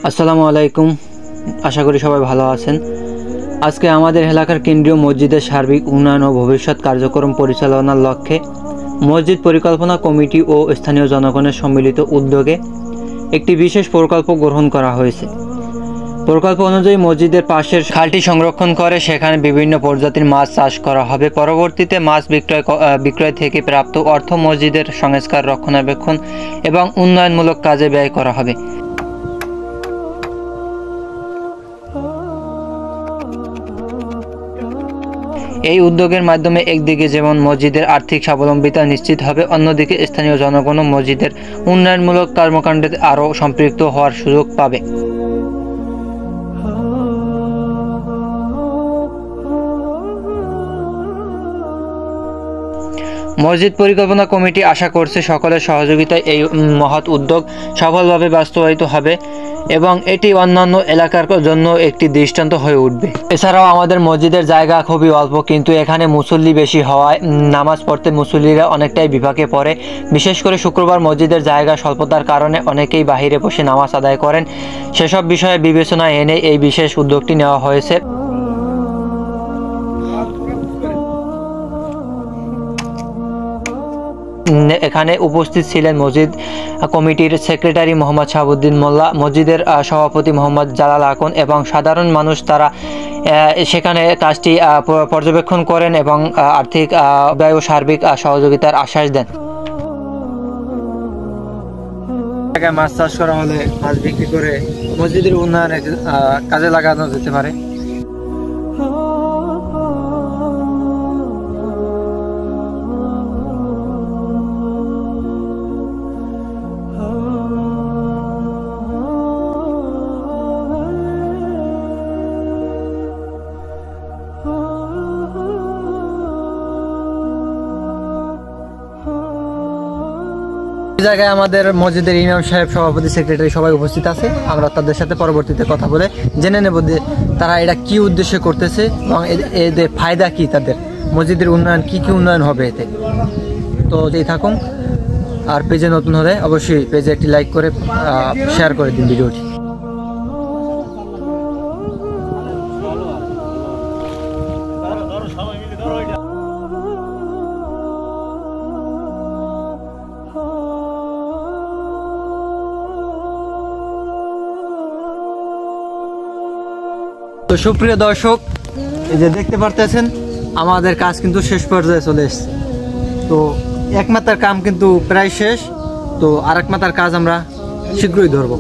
আসসালামু আলাইকুম। আশা করি সবাই ভালো আছেন। আজকে আমাদের এলাকার কেন্দ্রীয় মসজিদের সার্বিক উন্নয়ন ও ভবিষ্যৎ কার্যক্রম পরিচালনার লক্ষ্যে মসজিদ পরিকল্পনা কমিটি ও স্থানীয় জনগণের সম্মিলিত উদ্যোগে একটি বিশেষ প্রকল্প গ্রহণ করা হয়েছে। প্রকল্প অনুযায়ী মসজিদের পাশের খালটি সংরক্ষণ করে সেখানে বিভিন্ন প্রজাতির মাছ চাষ করা হবে। পরবর্তীতে মাছ বিক্রয় থেকে প্রাপ্ত অর্থ মসজিদের সংস্কার, রক্ষণাবেক্ষণ এবং উন্নয়নমূলক কাজে ব্যয় করা হবে। এই উদ্যোগের মাধ্যমে একদিকে যেমন মসজিদের আর্থিক স্বাবলম্বিতা নিশ্চিত হবে, অন্যদিকে স্থানীয় জনগণও মসজিদের উন্নয়নমূলক কর্মকাণ্ডে আরও সম্পৃক্ত হওয়ার সুযোগ পাবে। মসজিদ পরিকল্পনা কমিটি আশা করছে সকলের সহযোগিতায় এই মহৎ উদ্যোগ সফলভাবে বাস্তবায়িত হবে এবং এটি অন্যান্য এলাকার জন্য একটি দৃষ্টান্ত হয়ে উঠবে। এছাড়াও আমাদের মসজিদের জায়গা খুবই অল্প, কিন্তু এখানে মুসল্লি বেশি হওয়ায় নামাজ পড়তে মুসল্লিরা অনেকটাই বিপাকে পড়ে। বিশেষ করে শুক্রবার মসজিদের জায়গা স্বল্পতার কারণে অনেকেই বাহিরে বসে নামাজ আদায় করেন। সেসব বিষয়ে বিবেচনায় এনে এই বিশেষ উদ্যোগটি নেওয়া হয়েছে। এখানে উপস্থিত ছিলেন মসজিদ কমিটির সেক্রেটারি মোহাম্মদ শাহাবুদ্দিন মোল্লা, মসজিদের সভাপতি মোহাম্মদ জালাল আকন এবং সাধারণ মানুষ। তারা সেখানে কাজটি পর্যবেক্ষণ করেন এবং আর্থিক ব্যয় ও সার্বিক সহযোগিতার আশ্বাস দেন। মাছ চাষ করা হলে মাছ বিক্রি করে মসজিদের উন্নয়নে কাজে লাগানো যেতে পারে। জায়গায় আমাদের মসজিদের ইমাম সাহেব, সভাপতি, সেক্রেটারি সবাই উপস্থিত আছে। আমরা তাদের সাথে পরবর্তীতে কথা বলে জেনে নেব যে তারা এটা কি উদ্দেশ্যে করতেছে এবং এদের ফায়দা কি, তাদের মসজিদের উন্নয়ন কি উন্নয়ন হবে এতে। তো যেই থাকুন, আর পেজে নতুন হলে অবশ্যই পেজে একটি লাইক করে শেয়ার করে দিন ভিডিওটি। তো সুপ্রিয় দর্শক, এই যে দেখতে পারতেছেন আমাদের কাজ কিন্তু শেষ পর্যায়ে চলে এসেছে। তো এক মাথার কাম কিন্তু প্রায় শেষ, তো আরেক মাথার কাজ আমরা শীঘ্রই ধরবো।